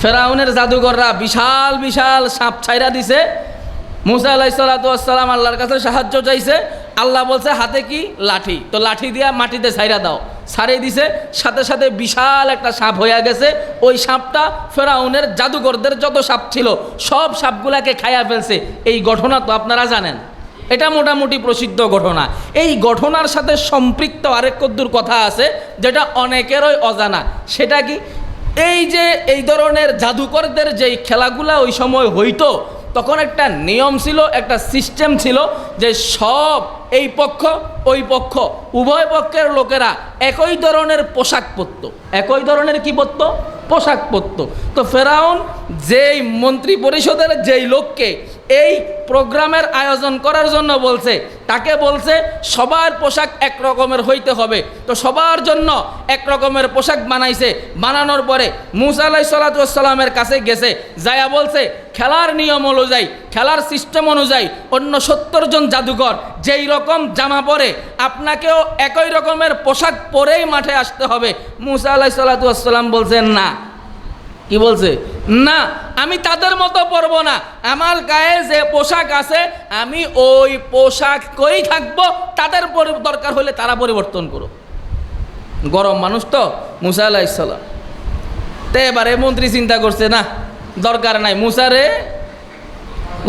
ফেরাউনের জাদুঘররা বিশাল বিশাল সাপ ছাইরা দিছে। মুসা আলাইহিস সালাতু ওয়াস সালাম আল্লাহর কাছে সাহায্য চাইছে। আল্লাহ বলছে হাতে কি লাঠি, তো লাঠি দিয়া মাটিতে ছাইরা দাও, ছাড়িয়ে দিছে, সাথে সাথে বিশাল একটা সাপ হয়ে গেছে। ওই সাপটা ফেরাউনের জাদুঘরদের যত সাপ ছিল সব সাপগুলাকে খাইয়া ফেলছে। এই ঘটনা তো আপনারা জানেন, এটা মোটামুটি প্রসিদ্ধ ঘটনা। এই ঘটনার সাথে সম্পৃক্ত আরেক কদ্দুর কথা আছে যেটা অনেকেরই অজানা। সেটা কি, এই যে এই ধরনের জাদুকরদের যেই খেলাগুলা ওই সময় হইতো, তখন একটা নিয়ম ছিল, একটা সিস্টেম ছিল যে সব এই পক্ষ ওই পক্ষ উভয় পক্ষের লোকেরা একই ধরনের পোশাক পরতো। একই ধরনের কি পরতো? পোশাক পরতো। তো ফেরাউন যেই মন্ত্রী পরিষদের যেই লোককে এই প্রোগ্রামের আয়োজন করার জন্য বলছে, তাকে বলছে সবার পোশাক এক রকমের হইতে হবে। তো সবার জন্য এক রকমের পোশাক বানাইছে। বানানোর পরে মুসা আলাইহিস সালাতু ওয়াস সালামের কাছে গেছে, যায়া বলছে খেলার নিয়ম অনুযায়ী, খেলার সিস্টেম অনুযায়ী অন্য 70 জন জাদুকর যেই রকম জামা পরে আপনাকেও একই রকমের পোশাক পরেই মাঠে আসতে হবে। মুসা আলাইহিস সালাতু ওয়াস সালাম বলছেন না। কি বলছে? না, আমি তাদের মতো পরবো না, আমার গায়ে যে পোশাক আছে আমি ওই পোশাকই থাকবো, তাদের দরকার হলে তারা পরিবর্তন করো। গরম মানুষ তো মুসা আলাইহিস সালাম। তো এবারে মন্ত্রী চিন্তা করছে, না দরকার নাই, মুসারে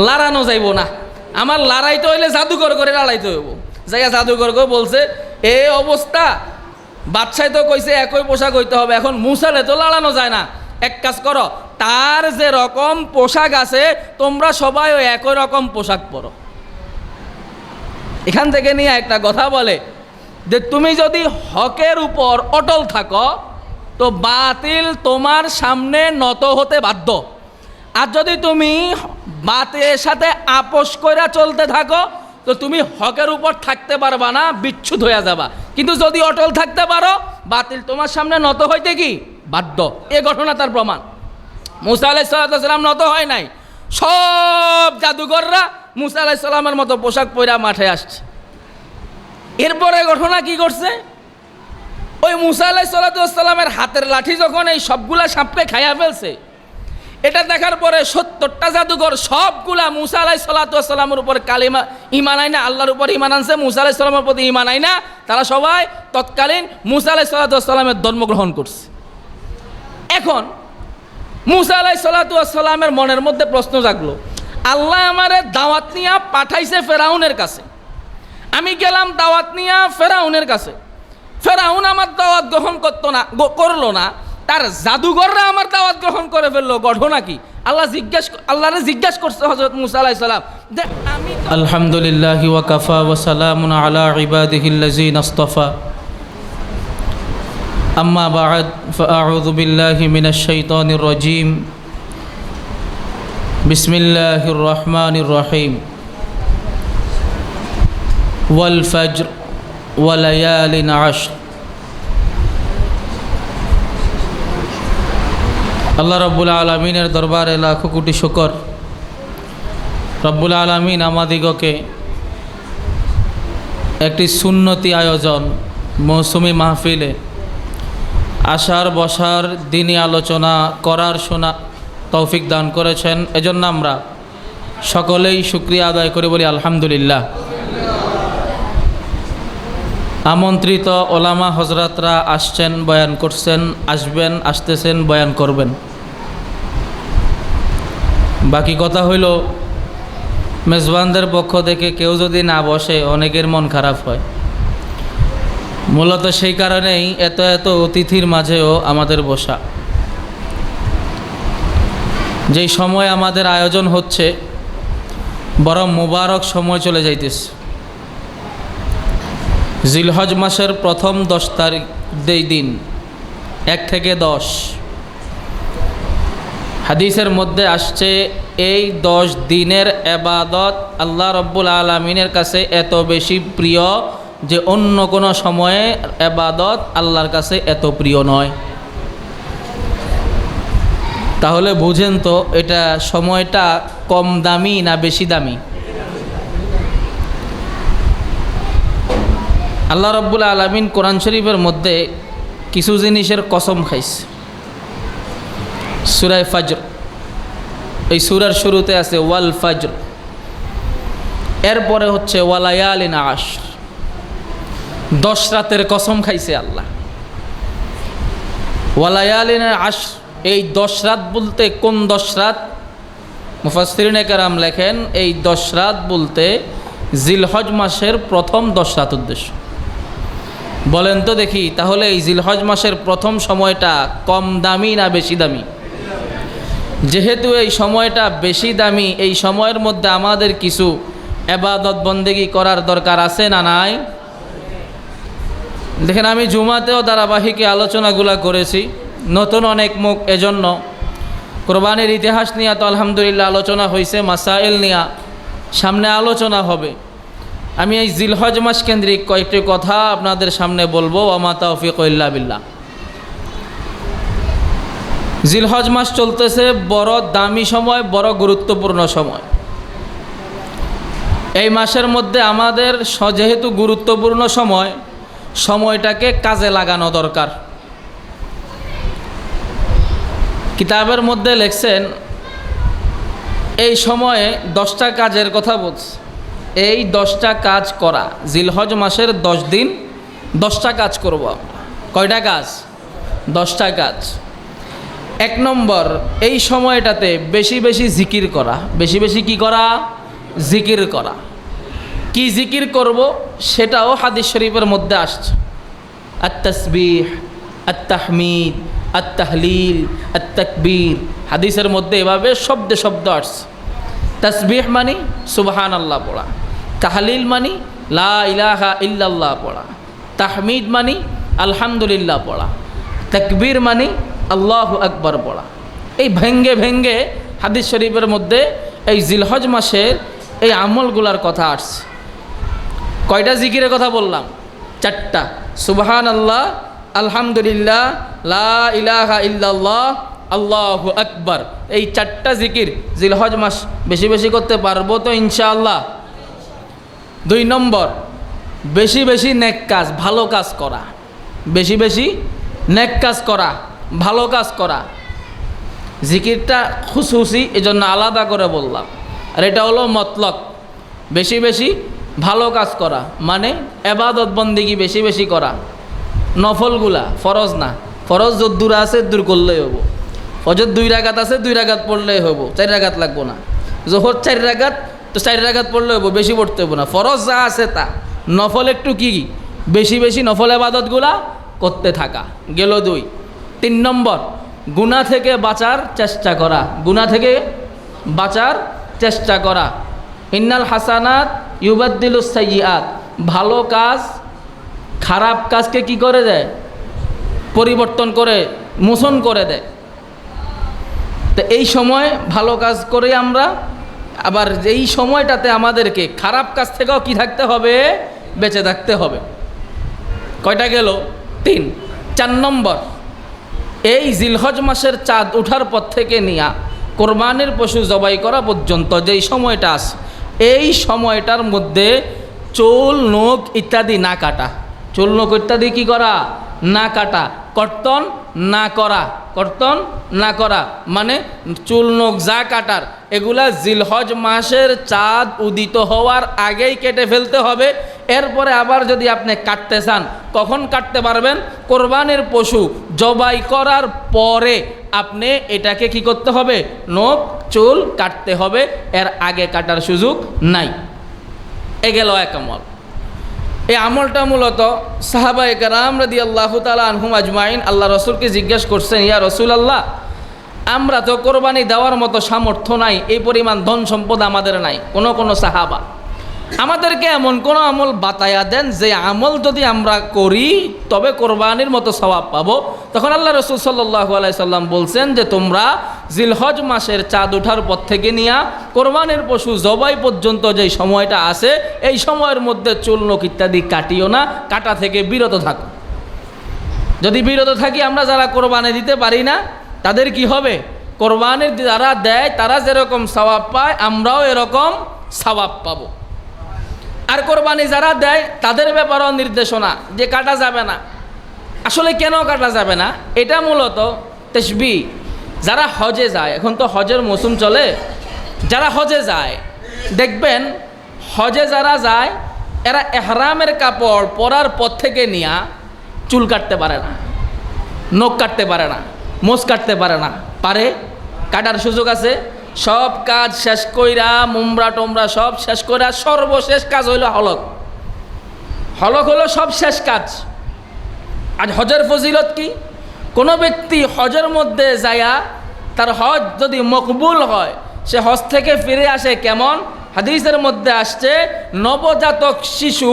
লড়ানো যাইব না, আমার লড়াইতে হইলে জাদুঘর করে লড়াইতে হইব। জায়গা জাদুঘর করে বলছে এই অবস্থা, বাদশাহ তো কইছে একই পোশাক হইতে হবে, এখন মুসারে তো লড়ানো যায় না, এক কাজ করো, তার যে রকম পোশাক আছে তোমরা সবাই ওই একই রকম পোশাক পরো। এখান থেকে নিয়ে একটা কথা বলে যে তুমি যদি হকের উপর অটল থাকো তো বাতিল তোমার সামনে নত হতে বাধ্য। আর যদি তুমি বাতিলের সাথে আপোষ কইরা চলতে থাকো তো তুমি হকের উপর থাকতে পারবা না, বিচ্ছুত হয়ে যাবা। কিন্তু যদি অটল থাকতে পারো বাতিল তোমার সামনে নত হইতে কি বাধ্য। এ ঘটনা তার প্রমাণ। মুসা আলাইহিস সালাম নত হয় নাই, সব জাদুঘররা মুসা আলাইহিস সালামের মতো পোশাক পরা মাঠে আসছে। এরপরে ঘটনা কি করছে, ওই মুসা আলাইহিস সালামের হাতের লাঠি যখন এই সবগুলা সাপকে খাইয়া ফেলছে, এটা দেখার পরে 70টা জাদুঘর সবগুলা মুসা আলাইহিস সালামের উপর কালিমা ঈমান আইনা, আল্লাহর উপর ঈমান আনছে, মুসা আলাইহিস সালামের প্রতি ঈমান আইনা তারা সবাই তৎকালীন মুসা আলাইহিস সালামের ধর্ম গ্রহণ করছে। এখন মুসা আলাইহিস সালামের মনের মধ্যে প্রশ্ন জাগলো, আল্লাহ আমারে দাওয়াত নিয়ে পাঠাইছে ফেরাউনের কাছে, আমি গেলাম দাওয়াত নিয়ে ফেরাউনের কাছে, ফেরাউন আমার দাওয়াত গ্রহণ করলো না, তার জাদুঘররা আমার দাওয়াত গ্রহণ করে ফেললো, ঘটনা কি? আল্লাহরে জিজ্ঞাসা করছে হযরত মুসা আলাইহিস সালাম যে আমি আলহামদুলিল্লাহি ওয়া কাফা ওয়া সালামুন আলা ইবাদিহিল্লাযিনা ইসতাফা আম্মা বা'দ ফাআউযু বিল্লাহি মিনাশ শাইতানির রাজীম বিসমিল্লাহির রহমানির রহিম ওয়াল ফাজর ওয়া লায়ালিন আশর। আল্লাহ রব্বুল আলমিনের দরবারে লাখো কোটি শুকর। রব্বুল আলমিন আমাদিগকে একটি সুন্নতি আয়োজন মৌসুমি মাহফিলে আসার বসার দিনী আলোচনা করার শোনা তৌফিক দান করেছেন। এজন্য আমরা সকলেই শুকরিয়া আদায় করে বলি আলহামদুলিল্লাহ। আমন্ত্রিত ওলামা হজরতরা আসছেন, বয়ান করছেন, আসবেন, আসতেছেন, বয়ান করবেন। বাকি কথা হইল মেজবানদের পক্ষ থেকে কেউ যদি না বসে অনেকের মন খারাপ হয়। মূলত সেই কারণেই এত এত অতিথির মাঝেও আমাদের বসা। যেই সময় আমাদের আয়োজন হচ্ছে বড় মুবারক সময় চলে যাইতেছে। জিলহজ মাসের প্রথম 10 তারিখ দিন 1 থেকে 10 হাদিসের মধ্যে আসছে এই 10 দিনের ইবাদত আল্লাহ রব্বুল আলামিনের কাছে এত বেশি প্রিয় যে অন্য কোনো সময়ে ইবাদত আল্লাহর কাছে এত প্রিয় নয়। তাহলে বুঝেন তো এটা সময়টা কম দামি না বেশি দামি? আল্লাহ রব্বুল আলামিন কোরআন শরীফের মধ্যে কিছু জিনিসের কসম খাইছে। সূরা ফজর, এই সূরার শুরুতে আছে ওয়াল ফজর, এরপরে হচ্ছে ওয়ালায়ালিন আশর, 10 রাতের কসম খাইছে আল্লাহ। ওয়ালায়ালিন আশর, এই 10 রাত বলতে কোন 10 রাত? মুফাসসিরিনে কেরাম লেখেন এই 10 রাত বলতে জিলহজ মাসের প্রথম 10 রাত উদ্দেশ্য। বলেন তো দেখি, তাহলে এই জিলহজ মাসের প্রথম সময়টা কম দামি না বেশি দামি? যেহেতু এই সময়টা বেশি দামি, এই সময়ের মধ্যে আমাদের কিছু ইবাদত বন্দেগী করার দরকার আছে না নাই? দেখেন, আমি জুমাতেও ধারাবাহিক আলোচনাগুলা করেছি, নতুন অনেক মুখ, এজন্য কোরবানির ইতিহাস নিয়ে তো আলহামদুলিল্লাহ আলোচনা হয়েছে, মাসাইল নিয়ে সামনে আলোচনা হবে। আমি এই জিলহজ মাস কেন্দ্রিক কয়েকটি কথা আপনাদের সামনে বলবো। ওয়া তাওফিক ইল্লা বিল্লাহ। জিলহজ মাস চলতেছে, বড় দামি সময়, বড় গুরুত্বপূর্ণ সময়। এই মাসের মধ্যে আমাদের যেহেতু গুরুত্বপূর্ণ সময়, সময়টাকে কাজে লাগানো দরকার। কিতাবের মধ্যে লেখছেন এই সময়ে 10টা কাজের কথা বলছে। এই 10টা কাজ করা, জিলহজ মাসের 10 দিন 10টা কাজ করব আমরা। কয়টা কাজ? 10টা কাজ। 1 নম্বর, এই সময়টাতে বেশি বেশি জিকির করা। বেশি বেশি কি করা? জিকির করা। কি জিকির করব সেটাও হাদিস শরীফের মধ্যে আসছে। আত-তাসবিহ, আত-তাহমিদ, আত-তাহলিল, আত-তাকবীর, হাদিসের মধ্যে এভাবে শব্দে শব্দ আসছে। তাসবিহ মানে সুবহানাল্লাহ পড়া, তাহলিল মানে লা ইলাহা ইল্লাল্লাহ পড়া, তাহমিদ মানে আলহামদুলিল্লাহ পড়া, তাকবীর মানে আল্লাহু আকবার পড়া। এই ভেঙ্গে ভেঙ্গে হাদিস শরীফের মধ্যে এই জিলহজ মাসের এই আমলগুলার কথা আসছে। কয়টা জিকিরের কথা বললাম? 4টা। সুবহানাল্লাহ, আলহামদুলিল্লাহ, লা ইলাহা ইল্লাল্লাহ, আল্লাহু আকবার। এই 4টা জিকির জিলহজ মাস বেশি বেশি করতে পারবো তো ইনশাআল্লাহ? 2 নম্বর, বেশি বেশি নেক কাজ, ভালো কাজ করা। বেশি বেশি নেক কাজ করা, ভালো কাজ করা। জিকিরটা খুশুসি, এজন্য আলাদা করে বললাম, আর এটা হলো মতলক। বেশি বেশি ভালো কাজ করা মানে ইবাদত বন্দেগী বেশি বেশি করা। নফলগুলা, ফরজ না। ফরজ যদ্দূর আছে দূর করলেই হবো। ফজর 2 রাকাত আছে, 2 রাকাত পড়লেই হবো, 4 রাকাত লাগবো না। জোহর 4 রাকাত, তো 4 রাকাত পড়লে হবো, বেশি পড়তে হবো না। ফরজ যা আছে তা। নফল একটু কি বেশি বেশি নফল ইবাদতগুলা করতে থাকা গেল 2। 3 নম্বর, গুনাহ থেকে বাঁচার চেষ্টা করা। গুনাহ থেকে বাঁচার চেষ্টা করা। ইন্নাল হাসানাত ইউবাদ্দিলুস সাইয়্যাত, ভালো কাজ খারাপ কাজকে কি করে দেয়? পরিবর্তন করে, মোচন করে দেয়। তো এই সময় ভালো কাজ করে আমরা, আবার এই সময়টাতে আমাদেরকে খারাপ কাজ থেকেও কি থাকতে হবে? বেঁচে থাকতে হবে। কয়টা গেল? 3। 4 নম্বর, এই জিলহজ মাসের চাঁদ ওঠার পর থেকে নিয়ে কোরবানির পশু জবাই করা পর্যন্ত যেই সময়টা আছে, এই সময়টার মধ্যে চুল, নখ ইত্যাদি না কাটা। চুল, নখ ইত্যাদি কি করা? না কাটা। কর্তন না করা। কর্তন না করা মানে চুল, নখ যা কাটার, এগুলা জিলহজ মাসের চাঁদ উদিত হওয়ার আগেই কেটে ফেলতে হবে। এরপরে আবার যদি আপনি কাটতে চান, কখন কাটতে পারবেন? কোরবানির পশু জবাই করার পরে আপনি এটাকে কি করতে হবে? নখ, চুল কাটতে হবে। এর আগে কাটার সুযোগ নাই। এ গেল 1 আমল। এই আমলটা মূলত সাহাবায়ে কেরাম রাদিয়াল্লাহু তাআলা আনহুম আজমাইন আল্লাহ রসুলকে জিজ্ঞেস করছেন, ইয়া রাসূলুল্লাহ, আমরা তো কোরবানি দেওয়ার মতো সামর্থ্য নাই, এই পরিমাণ ধন সম্পদ আমাদের নাই। কোন সাহাবা আমাদেরকে এমন কোন আমল বাতায়া দেন যে আমল যদি আমরা করি তবে কোরবানির মতো সওয়াব পাবো। তখন আল্লাহ রসুল সাল্লাল্লাহু আলাইহি সাল্লাম বলছেন যে তোমরা জিলহজ মাসের চাঁদ ওঠার পর থেকে নিয়ে কোরবানির পশু জবাই পর্যন্ত যেই সময়টা আছে, এই সময়ের মধ্যে চুল, নখ ইত্যাদি কাটিও না, কাটা থেকে বিরত থাকো। যদি বিরত থাকি, আমরা যারা কোরবানি দিতে পারি না তাদের কি হবে? কোরবানির যারা দেয় তারা যেরকম সওয়াব পায়, আমরাও এরকম সওয়াব পাবো। আর কোরবানি যারা দেয় তাদের ব্যাপারেও নির্দেশনা যে কাটা যাবে না। আসলে কেন কাটা যাবে না? এটা মূলত তাসবিহ, যারা হজে যায়, এখন তো হজের মৌসুম চলে, যারা হজে যায় দেখবেন হজে যারা যায় এরা এহরামের কাপড় পরার পর থেকে নিয়া চুল কাটতে পারে না, নখ কাটতে পারে না, মোচ কাটতে পারে না। পারে, কাটার সুযোগ আছে। সব কাজ শেষ কইরা মুমরা টমরা সব শেষ কইরা সর্বশেষ কাজ হইল হলক। হলক হলো সব শেষ কাজ। আজ হজের ফজিলত কি? কোনো ব্যক্তি হজের মধ্যে যায়া তার হজ যদি মকবুল হয়, সে হজ থেকে ফিরে আসে কেমন? হাদিসের মধ্যে আসছে, নবজাতক শিশু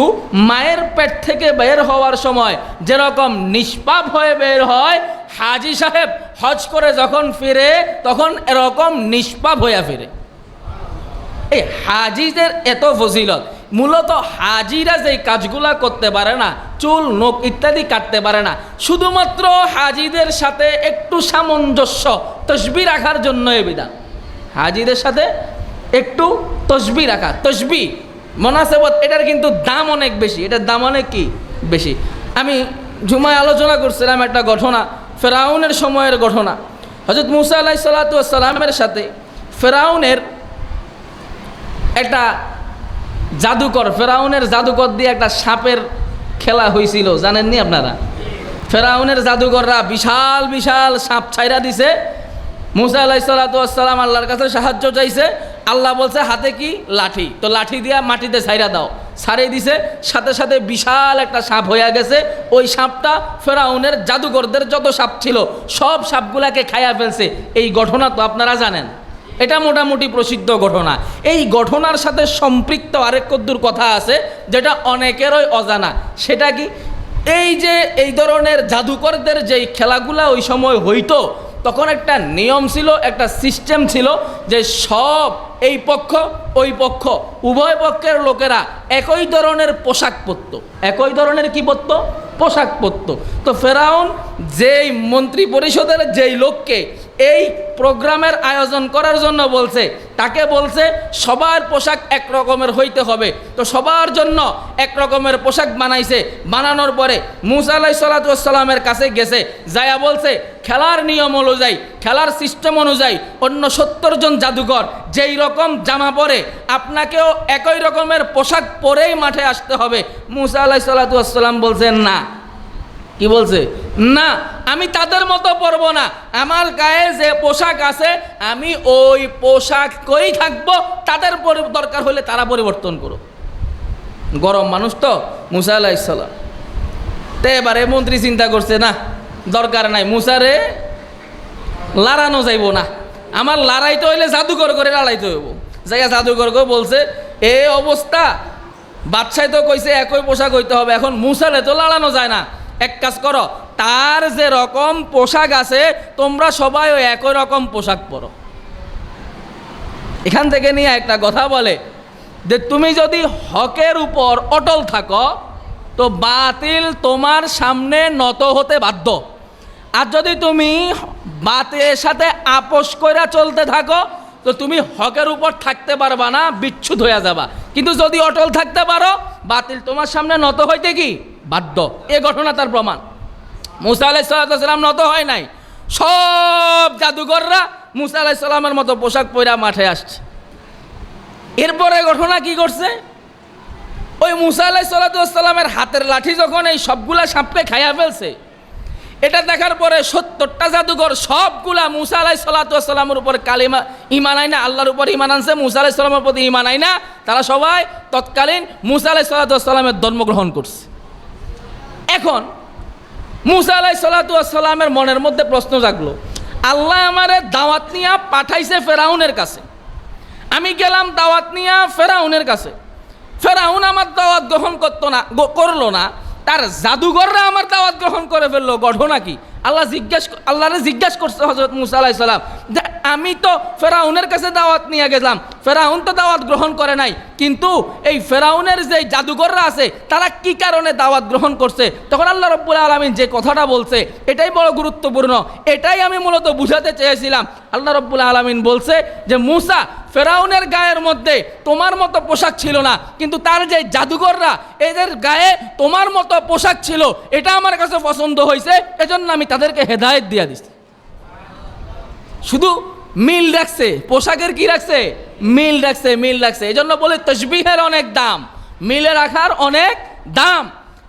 মায়ের পেট থেকে বের হওয়ার সময় যেরকম নিষ্পাপ হয়ে বের হয়, হাজি সাহেব হজ করে যখন ফিরে তখন এরকম নিষ্পাপ হইয়া ফিরে। এই হাজিদের এত ফজিলত। মূলত হাজিরা যেই কাজগুলা করতে পারে না, চুল নখ ইত্যাদি কাটতে পারে না, শুধুমাত্র হাজিদের সাথে একটু সামঞ্জস্য তসবিহ রাখার জন্য এই বিধান। হাজিদের সাথে একটু তসবিহ রাখা, তসবিহ মোনাসেবত, এটার কিন্তু দাম অনেক বেশি। এটার দাম অনেক কি বেশি। আমি জুমায় আলোচনা করছিলাম একটা ঘটনা, ফেরাউনের সময়ের ঘটনা। হযরত মুসা আলাইহিস সালাতু ওয়াস সালামের সাথে ফেরাউনের একটা জাদুকর, ফেরাউনের জাদুকর দিয়ে একটা সাপের খেলা হয়েছিল, জানেননি আপনারা? ফেরাউনের জাদুকররা বিশাল বিশাল সাপ ছাইরা দিছে। মুসা আলাইহিস সালাতু ওয়াস সালাম আল্লাহর কাছে সাহায্য চাইছে। আল্লাহ বলছে হাতে কি? লাঠি। তো লাঠি দিয়া মাটিতে ছাইরা দাও। ছাড়িয়ে দিছে, সাথে সাথে বিশাল একটা সাপ হইয়া গেছে। ওই সাপটা ফেরাউনের জাদুকরদের যত সাপ ছিল সব সাপগুলাকে খাইয়া ফেলছে। এই ঘটনা তো আপনারা জানেন, এটা মোটামুটি প্রসিদ্ধ ঘটনা। এই ঘটনার সাথে সম্পৃক্ত আরেক কদ্দুর কথা আছে যেটা অনেকেরই অজানা। সেটা কি? এই যে এই ধরনের জাদুকরদের যেই খেলাগুলা ওই সময় হইতো, তখন একটা নিয়ম ছিল, একটা সিস্টেম ছিল যে সব এই পক্ষ ওই পক্ষ উভয় পক্ষের লোকেরা একই ধরনের পোশাক পরত। একই ধরনের কি পরত? পোশাক পরত। তো ফেরাউন যেই মন্ত্রী পরিষদের যেই লোককে এই প্রোগ্রামের আয়োজন করার জন্য বলছে, তাকে বলছে সবার পোশাক এক রকমের হইতে হবে। তো সবার জন্য এক রকমের পোশাক বানাইছে। বানানোর পরে মুসা আলাইহিস সালাতু ওয়াস সালামের কাছে গেছে, যায়া বলছে খেলার নিয়ম অনুযায়ী, খেলার সিস্টেম অনুযায়ী অন্য 70 জন জাদুকর যেই রকম জামা পরে আপনাকেও একই রকমের পোশাক পরেই মাঠে আসতে হবে। মুসা আলাইহিস সালাতু ওয়াস সালাম বলছেন না। কি বলছে? না, আমি তাদের মতো পরবো না। আমার গায়ে যে পোশাক আছে আমি ওই পোশাকই থাকবো, তাদের দরকার হলে তারা পরিবর্তন করো। গরম মানুষ তো মুসা আলাইহিস সালাম। তো এবারে মন্ত্রী চিন্তা করছে, না দরকার নাই, মুসারে লড়ানো যাইব না, আমার লড়াইতে হইলে জাদুকর করে লড়াইতে হইব। জায়গা জাদুকর করে বলছে এই অবস্থা, বাদশাহ তো কইছে একই পোশাক হইতে হবে, এখন মুসারে তো লড়ানো যায় না। এক কাজ করো, তার যে রকম পোশাক আছে তোমরা সবাই ওই একই রকম পোশাক পরো। এখান থেকে নিয়ে একটা কথা বলে যে তুমি যদি হকের উপর অটল থাকো তো বাতিল তোমার সামনে নত হতে বাধ্য। আর যদি তুমি বাতিলের সাথে আপোষ করে চলতে থাকো তো তুমি হকের উপর থাকতে পারবা না, বিচ্ছুত হয়ে যাবা। কিন্তু যদি অটল থাকতে পারো, বাতিল তোমার সামনে নত হইতে কি বাধ্য। এ ঘটনা তার প্রমাণ। মুসা আলাইহিস সালাম নত হয় নাই, সব জাদুঘররা মুসা আলাইহিস সালামের মতো পোশাক পরা মাঠে আসছে। এরপরে ঘটনা কি করছে? ওই মুসা আলাইহিস সালামের হাতের লাঠি যখন এই সবগুলা সাপকে খাইয়া ফেলছে, এটা দেখার পরে 70টা জাদুঘর সবগুলা মুসা আলাইহিস সালামের উপর কালিমা ঈমান আয় না, আল্লাহর উপর ঈমান আনছে, মুসা আলাইহিস সালামের প্রতি ঈমান আয় না। তারা সবাই তৎকালীন মুসা আলাইহিস সালামের ধর্ম গ্রহণ করছে। এখন মুসা আলাইহিস সালামের মনের মধ্যে প্রশ্ন জাগলো, আল্লাহ আমারে দাওয়াত নিয়ে পাঠাইছে ফেরাউনের কাছে, আমি গেলাম দাওয়াত নিয়ে ফেরাউনের কাছে, ফেরাউন আমার দাওয়াত গ্রহণ করলো না, তার জাদুঘররা আমার দাওয়াত গ্রহণ করে ফেললো। ঘটনা কি? আল্লাহরে জিজ্ঞাসা করছে হযরত মুসা আলাইহিস সালাম যে আমি তো ফেরাউনের কাছে দাওয়াত নিয়ে গেলাম, ফেরাউন তো দাওয়াত গ্রহণ করে নাই, কিন্তু এই ফেরাউনের যে জাদুঘররা আছে তারা কি কারণে দাওয়াত গ্রহণ করছে? তখন আল্লাহ রাব্বুল আলামিন যে কথাটা বলছে এটাই বড় গুরুত্বপূর্ণ, এটাই আমি মূলত বুঝাতে চেয়েছিলাম। আল্লাহ রাব্বুল আলামিন বলছে যে মুসা, ফেরাউনের গায়ের মধ্যে তোমার মতো পোশাক ছিল না, কিন্তু তার যে জাদুঘররা এদের গায়ে তোমার মতো পোশাক ছিল, এটা আমার কাছে পছন্দ হয়েছে, এজন্য আমি তাদেরকে হেদায়েত দিয়ে দিচ্ছি। শুধু মিল রাখছে, পোশাকের কি রাখছে, মিল রাখছে, মিল রাখছে। এই জন্য বলে তসবিহের অনেক দাম, মিলে রাখার অনেক দাম।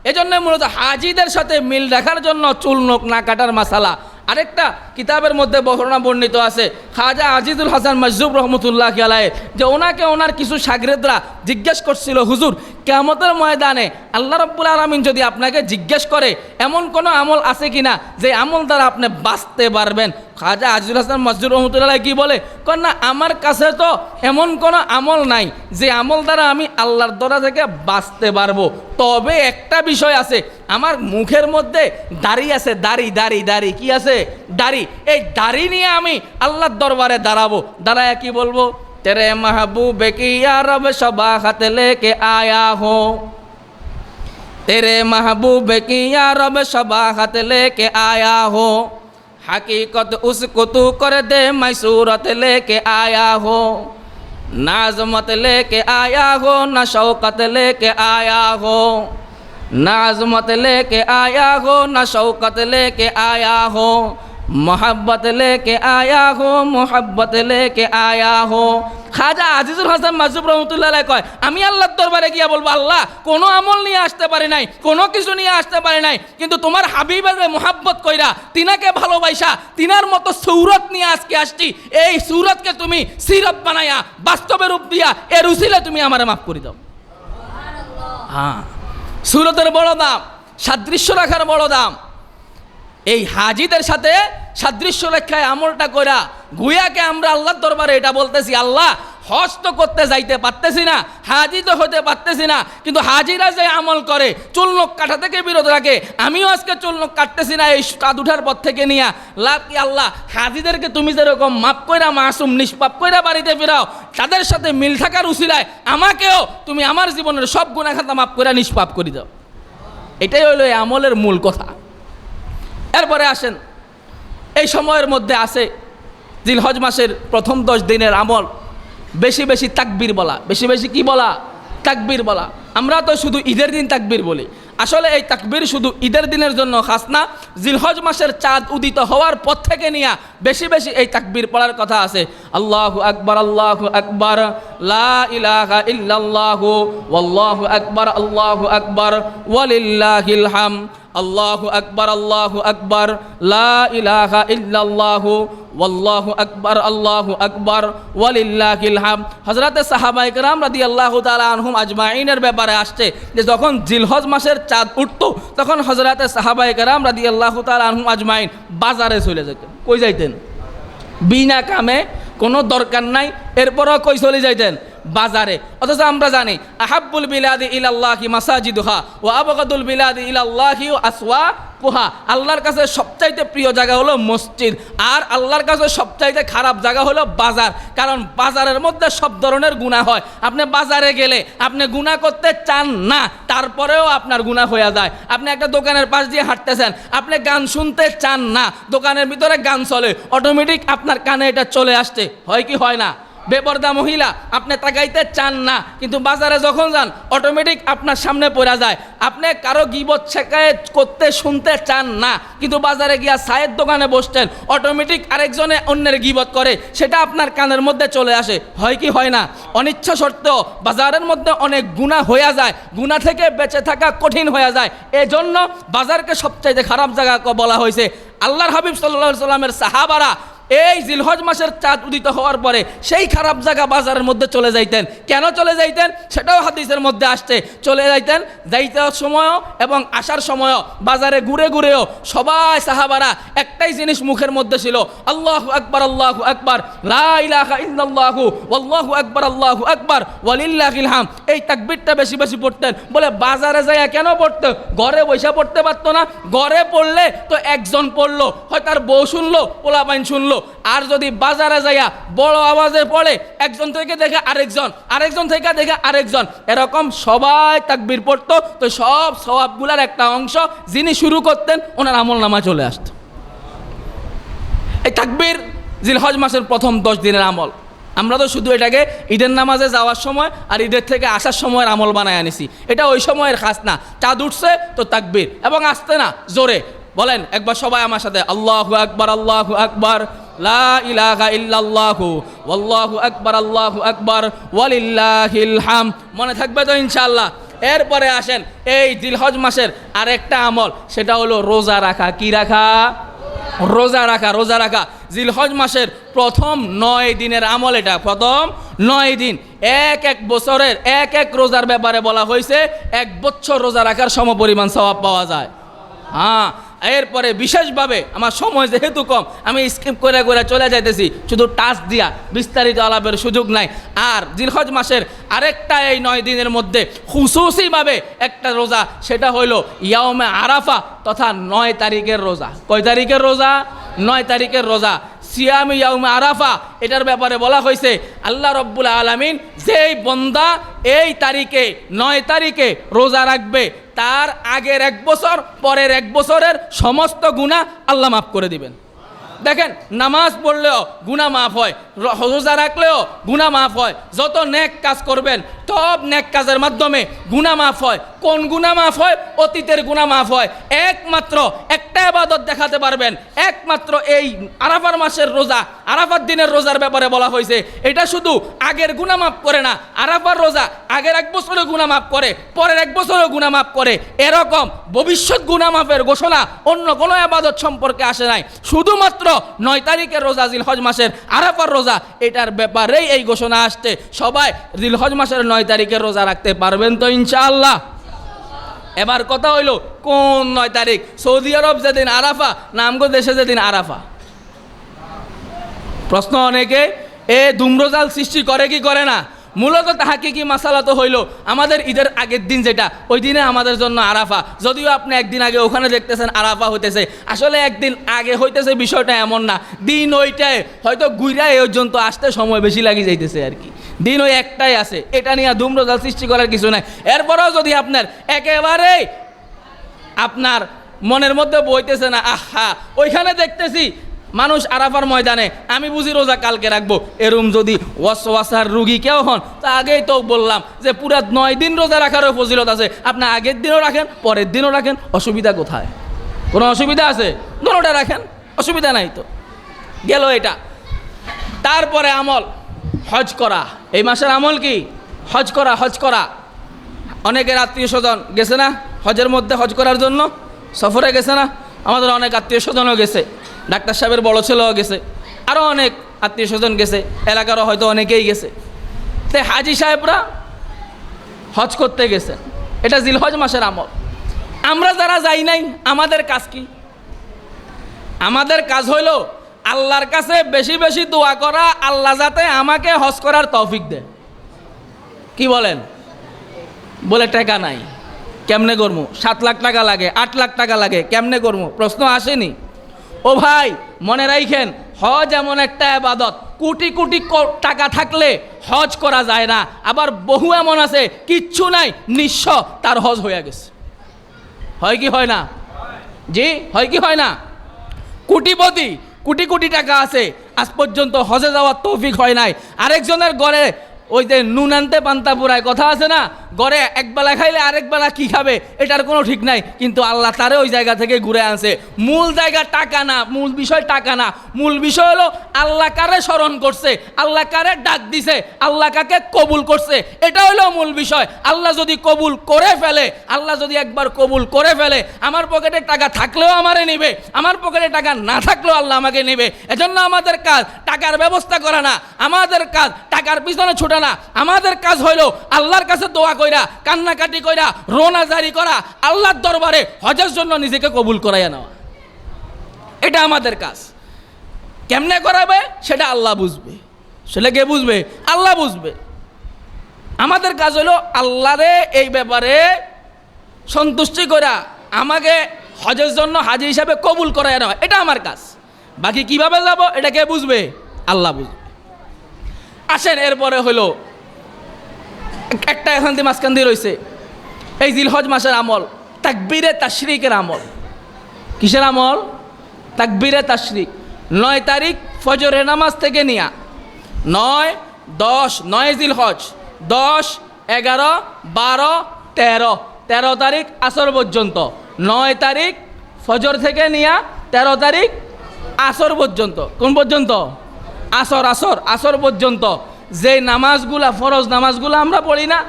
এজন্য মূলত হাজিদের সাথে মিল রাখার জন্য চুল নখ না কাটার মাসালা। আরেকটা কিতাবের মধ্যে বর্ণনা বর্ণিত আছে, খাজা আজিজুল হাসান মজজুব রহমতুল্লাহ আলাইহি, যে ওনাকে ওনার কিছু শাগরেদরা জিজ্ঞেস করছিল, হুজুর কিয়ামতের ময়দানে আল্লাহ রাব্বুল আলামিন যদি আপনাকে জিজ্ঞেস করে এমন কোনো আমল আছে কিনা যে আমল দ্বারা আপনি বাঁচতে পারবেন, খাজা আজিজুল হাসান মজজুব রহমতুল্লাহ কি বলে, না আমার কাছে তো এমন কোনো আমল নাই যে আমল দ্বারা আমি আল্লাহর দরজা থেকে বাঁচতে পারবো। তবে একটা বিষয় আছে, আমার মুখের মধ্যে দাড়ি আছে, দাড়ি দাড়ি দাড়ি কি আছে, দাড়ি। এই দাড়ি নিয়ে আমি আল্লাহর দরবারে দাঁড়াবো, দাঁড়ায় কি বলবো, তেরে মাহবুবে কি ইয়া রব সবাখত লেকে আয়া হো, তেরে महबूब की या रब शबाहत लेके आया हो, हकीकत उसको तू कर दे मैं सूरत लेके आया हो, नाज़मत लेके आया हो न शौकत लेके आया हो, नाज़मत लेके आया हो न शौकत लेके आया हो, मोहब्बत लेके आया हो मोहब्बत लेके आया हो। খাজা আজিজুল হাসান মজজুব রহমতুল্লাহ আলাইহি কয়, আমি আল্লাহর দরবারে গিয়া বলবো, আল্লাহ কোনো আমল নিয়ে আসতে পারি নাই, কোনো কিছু নিয়ে আসতে পারি নাই, কিন্তু তোমার হাবিবের মোহাব্বত কইরা তিনাকে ভালোবাসা তিনার মতো সূরত নিয়ে আজকে আসছি। এই সূরতকে তুমি সিরত বানায়া বাস্তবে রূপ দিয়া এর উসিলে তুমি আমারে মাফ করে দাও। হ্যাঁ, সূরতের বড় দাম, সাদৃশ্য রাখার বড় দাম। এই হাজিদের সাথে সাদৃশ্য রেখায় আমলটা কইরা গুয়াকে আমরা আল্লাহর দরবারে এটা বলতেছি, আল্লাহ হজ তো করতে যাইতে পারতেছি না, হাজি তো হতে পারতেছি না, কিন্তু হাজিরা যে আমল করে চুল নখ কাটা থেকে বিরত রাখে, আমিও আজকে চুল নখ কাটতেছি না এই কাঁধ উঠার পর থেকে নিয়া লাভ কি, আল্লাহ হাজিদেরকে তুমি যেরকম মাফ কইরা মাসুম নিষ্পাপ কইরা বাড়িতে ফেরাও, তাদের সাথে মিল থাকার উসিলায় আমাকেও তুমি আমার জীবনের সব গুনাহ খাতা মাফ কইরা নিষ্পাপ করে দাও। এটাই হলো এই আমলের মূল কথা। এরপরে আসেন, এই সময়ের মধ্যে আছে জিলহজ মাসের প্রথম 10 দিনের আমল, বেশি বেশি তাকবীর বলা, বেশি বেশি কি বলা, তাকবীর বলা। আমরা তো শুধু ঈদের দিন তাকবীর বলি, আসলে এই তাকবীর শুধু ঈদের দিনের জন্য খাস না, জিলহজ মাসের চাঁদ উদিত হওয়ার পর থেকে নিয়ে বেশি বেশি এই তাকবীর পড়ার কথা আছে। আল্লাহু আকবার আল্লাহু আকবার লা ইলাহা ইল্লাল্লাহু ওয়াল্লাহু আকবার ওয়ালিল্লাহিল হামদ, আল্লাহু আকবার লা ইলাহা ইল্লাল্লাহু ওয়াল্লাহু আকবার ওয়ালিল্লাহিল হামদ। হযরতে সাহাবায়ে কেরাম রাদিয়াল্লাহু তাআলা আনহুম আজমাইনের ব্যাপারে আসছে যে যখন জিলহজ মাসের চাঁদ উঠতো তখন হযরতে সাহাবায়ে কেরাম রাদিয়াল্লাহু তাআলা আনহুম আজমাইন বাজারে চলে যেতেন। কই যাইতেন? বিনা কামে, কোনো দরকার নাই, এরপরও কই চলে যাইতেন? বাজারে। অথচ আমরা জানি আহাব্বুল বিলাদি ইলাল্লাহি মাসাজিদুহা ওয়া আবগাদুল বিলাদি ইলাল্লাহি আসওয়াকুহা, আল্লাহর কাছে সবচাইতে প্রিয় জায়গা হলো মসজিদ, আর আল্লাহর কাছে সবচাইতে খারাপ জায়গা হলো বাজার। কারণ বাজারের মধ্যে সব ধরনের গুনাহ হয়। আপনি বাজারে গেলে আপনি গুনাহ করতে চান না, তারপরেও আপনার গুনাহ হয়ে যায়। আপনি একটা দোকানের পাশ দিয়ে হাঁটতেছেন, আপনি গান শুনতে চান না, দোকানের ভিতরে গান চলে, অটোমেটিক আপনার কানে এটা চলে আসছে, হয় কি হয় না? বেপরদা মহিলা, আপনি তাকাইতে চান না, কিন্তু বাজারে যখন যান অটোমেটিক আপনার সামনে পড়া যায়। আপনি কারো গীবত শেখায়ত করতে শুনতে চান না, কিন্তু বাজারে গিয়া চায়ের দোকানে বসছেন, অটোমেটিক আরেকজনে অন্যের গীবত করে, সেটা আপনার কানের মধ্যে চলে আসে, হয় কি হয় না? অনিচ্ছা সত্ত্বেও বাজারের মধ্যে অনেক গুনাহ হয়ে যায়, গুনাহ থেকে বেঁচে থাকা কঠিন হয়ে যায়। এজন্য বাজারকে সবচাইতে খারাপ জায়গা বলা হয়েছে। আল্লাহর হাবিব সাল্লাল্লাহু আলাইহি সাল্লামের সাহাবারা এই জিলহজ মাসের চাঁদ উদিত হওয়ার পরে সেই খারাপ জায়গা বাজারের মধ্যে চলে যাইতেন। কেন চলে যাইতেন সেটাও হাদিসের মধ্যে আসছে। চলে যাইতেন, যাইতে সময়ও এবং আসার সময়ও বাজারে ঘুরে ঘুরেও সবাই সাহাবারা একটাই জিনিস মুখের মধ্যে ছিল, আল্লাহু আকবার লা ইলাহা ইল্লাল্লাহু ওয়াল্লাহু আকবার ওয়ালিল্লাহিল হামদ। এই তাকবীরটা বেশি বেশি পড়তেন। বলে বাজারে যাইয়া কেন পড়তো? ঘরে বসে পড়তে পারতো না? ঘরে পড়লে তো একজন পড়লো, হয় তার বউ শুনলো, পোলাপাইন শুনলো, আর যদি বাজারে যাইয়া বড় আওয়াজে পড়ে একজন থেকে দেখে আরেকজন, আরেকজন থেকে দেখে আরেকজন, এরকম সবাই তাকবীর পড়তো, তো সব সওয়াবগুলার একটা অংশ যিনি শুরু করতেন ওনার আমলনামা চলে আসতো। এই তাকবীর জিলহজ মাসের প্রথম 10 দিনের আমল। আমরা তো শুধু এটাকে ঈদের নামাজে যাওয়ার সময় আর ঈদের থেকে আসার সময়ের আমল বানায় আনিছি। এটা ওই সময়ের খাস না। চাঁদ উঠছে তো তাকবীর, এবং আসতে না জোরে বলেন একবার সবাই আমার সাথে, আল্লাহু আকবার লা ইলাহা ইল্লাল্লাহু ওয়াল্লাহু আকবার ওয়ালিল্লাহিল হাম। মনে থাকবে তো ইনশাআল্লাহ। এরপরে আসেন এই জিলহজ মাসের আরেকটা আমল, সেটা হলো রোজা রাখা। কি রাখা? রোজা রাখা। রোজা রাখা জিলহজ মাসের প্রথম 9 দিনের আমল এটা। প্রথম 9 দিন এক এক বছরের এক এক রোজার ব্যাপারে বলা হয়েছে 1 বছর রোজা রাখার সমপরিমাণ সওয়াব পাওয়া যায়। হ্যাঁ, এরপরে বিশেষভাবে আমার সময় যেহেতু কম, আমি স্কিপ করে করে চলে যাইতেছি, শুধু টাচ দিয়া বিস্তারিত আলাপের সুযোগ নাই। আর জিলহজ মাসের আরেকটা এই 9 দিনের মধ্যে খুশুসিভাবে একটা রোজা, সেটা হইল ইয়াউমে আরাফা তথা 9 তারিখের রোজা। কয় তারিখের রোজা? 9 তারিখের রোজা। সিয়ামি ইয়াউমে আরাফা, এটার ব্যাপারে বলা হয়েছে আল্লাহ রব্বুল আলামিন যেই বন্দা এই তারিখে 9 তারিখে রোজা রাখবে, তার আগের 1 বছর পরের 1 বছরের সমস্ত গুনাহ আল্লাহ মাফ করে দিবেন। দেখেন, নামাজ পড়লেও গুনাহ মাফ হয়, রোজা রাখলেও গুনাহ মাফ হয়, যত নেক কাজ করবেন সব নেক কাজের মাধ্যমে গুনাহ মাফ হয়। কোন গুনাহ মাফ হয়? অতীতের গুনাহ মাফ হয়। একমাত্র একটা ইবাদত দেখাতে পারবেন, একমাত্র এই আরাফার মাসের রোজা, আরাফার দিনের রোজার ব্যাপারে বলা হয়েছে এটা শুধু আগের গুনাহ মাফ করে না, আরাফার রোজা আগের 1 বছরের গুনাহ মাফ করে, পরের 1 বছরের গুনাহ মাফ করে। এরকম ভবিষ্যৎ গুনাহ মাফের ঘোষণা অন্য কোনো ইবাদত সম্পর্কে আসে নাই। শুধুমাত্র 9 তারিখের রোজা, জিলহজ মাসের আরাফার রোজা, এটার ব্যাপারেই এই ঘোষণা আসছে। সবাই জিলহজ মাসের 9 তারিখের রোজা রাখতে পারবেন তো ইনশাআল্লাহ? এবার কথা হইল কোন 9 তারিখ? সৌদি আরব যেদিন আরাফা না আমগো দেশে যেদিন আরাফা? প্রশ্ন অনেকে ধূম্রজাল সৃষ্টি করে কি করে না? মূলত তাহাকিকি মাসালা তো হইল আমাদের ঈদের আগের দিন যেটা, ওই দিনে আমাদের জন্য আরাফা। যদিও আপনি একদিন আগে ওখানে দেখতেছেন আরাফা হইতেছে, আসলে একদিন আগে হইতেছে বিষয়টা এমন না। দিন ওইটাই, হয়তো গুইরা এই পর্যন্ত আসতে সময় বেশি লাগি যাইতেছে আর কি। দিন ওই একটাই আছে, এটা নিয়ে ধূম্রজাল সৃষ্টি করার কিছু নাই। এরপরেও যদি আপনার একেবারেই আপনার মনের মধ্যে বইতেছে না, আহা ওইখানে দেখতেছি মানুষ আরাফার ময়দানে, আমি বুঝি রোজা কালকে রাখবো, এরম যদি ওয়াসওয়াসার রুগী কেউ হন, তা আগেই তো বললাম যে পুরা 9 দিন রোজা রাখারও ফজিলত আছে। আপনি আগের দিনও রাখেন, পরের দিনও রাখেন, অসুবিধা কোথায়? কোনো অসুবিধা আছে? দুটোটা রাখেন, অসুবিধা নাই তো। গেল এটা। তারপরে আমল হজ করা। এই মাসের আমল কি? হজ করা। হজ করা অনেকের আত্মীয় স্বজন গেছে না হজের মধ্যে, হজ করার জন্য সফরে গেছে না? আমাদের অনেক আত্মীয় স্বজনও গেছে, ডাক্তার সাহেবের বড় ছেলেও গেছে, আরও অনেক আত্মীয় স্বজন গেছে, এলাকারও হয়তো অনেকেই গেছে। তো হাজি সাহেবরা হজ করতে গেছেন, এটা জিলহজ মাসের আমল। আমরা যারা যাই নাই, আমাদের কাজ কি? আমাদের কাজ হইল আল্লাহর কাছে বেশি বেশি দোয়া করা, আল্লাহ যাতে আমাকে হজ করার তৌফিক দেয়। কি বলেন? বলে টাকা নাই, কেমনে করবো? 7 লাখ টাকা লাগে, 8 লাখ টাকা লাগে, কেমনে করবো? প্রশ্ন আসেনি? ও ভাই, মনে রাখেন, হজ এমন একটা ইবাদত, কোটি কোটি টাকা থাকলে হজ করা যায় না। আবার বহু এমন আছে কিচ্ছু নাই, নিঃস্ব, তার হজ হয়ে গেছে। হয় কি হয় না? জি, হয় কি হয় না? কোটিপতি, কোটি কোটি টাকা আছে, আজ পর্যন্ত হজে যাওয়ার তৌফিক হয় নাই। আরেকজনের ঘরে ওই যে নুন আনতে পান্তা পুরায় কথা আছে না, ঘরে একবেলা খাইলে আরেক বেলা কি খাবে এটার কোনো ঠিক নাই, কিন্তু আল্লাহ তারে ওই জায়গা থেকে ঘুরে আনছে। মূল জায়গা টাকা না, মূল বিষয় টাকা না, মূল বিষয় হলো আল্লাহ কারে স্মরণ করছে, আল্লাহ কারে ডাক দিছে, আল্লাহ কাকে কবুল করছে, এটা হলো মূল বিষয়। আল্লাহ যদি কবুল করে ফেলে, আল্লাহ যদি একবার কবুল করে ফেলে, আমার পকেটে টাকা থাকলেও আমারে নেবে, আমার পকেটে টাকা না থাকলেও আল্লাহ আমাকে নেবে। এজন্য আমাদের কাজ টাকার ব্যবস্থা করা না, আমাদের কাজ টাকার পিছনে ছোটা না, আমাদের কাজ হইলো আল্লাহর কাছে দোয়া কইরা, কান্নাকাটি কইরা, রোনা জারি করা, আল্লাহর দরবারে হজের জন্য নিজেকে কবুল করাইয়া নেওয়া। এটা আমাদের কাজ। কেমনে করাবে সেটা আল্লাহ বুঝবে, সেটা কে বুঝবে? আল্লাহ বুঝবে। আমাদের কাজ হলো আল্লাহরে এই ব্যাপারে সন্তুষ্টি করা, আমাকে হজের জন্য হাজি হিসাবে কবুল করাইয়া নেওয়া, এটা আমার কাজ। বাকি কিভাবে যাব এটা কে বুঝবে? আল্লাহ বুঝবে। আসেন, এরপরে হলো একটা এখান দিয়ে মাঝখান দিয়ে রয়েছে এই জিলহজ মাসের আমল, তাকবীরে তাশরিকের আমল। কিসের আমল? তাকবীরে তাশরিক। 9 তারিখ ফজরের নামাজ থেকে নিয়া 9, 10, 9 জিলহজ, 10, 11, 12, 13 তারিখ আসর পর্যন্ত, 9 তারিখ ফজর থেকে নিয়া 13 তারিখ আসর পর্যন্ত। কোন পর্যন্ত? আসর আসর আসর পর্যন্ত যে নামাজগুলা ফরজ নামাজগুলো আমরা পড়ি না,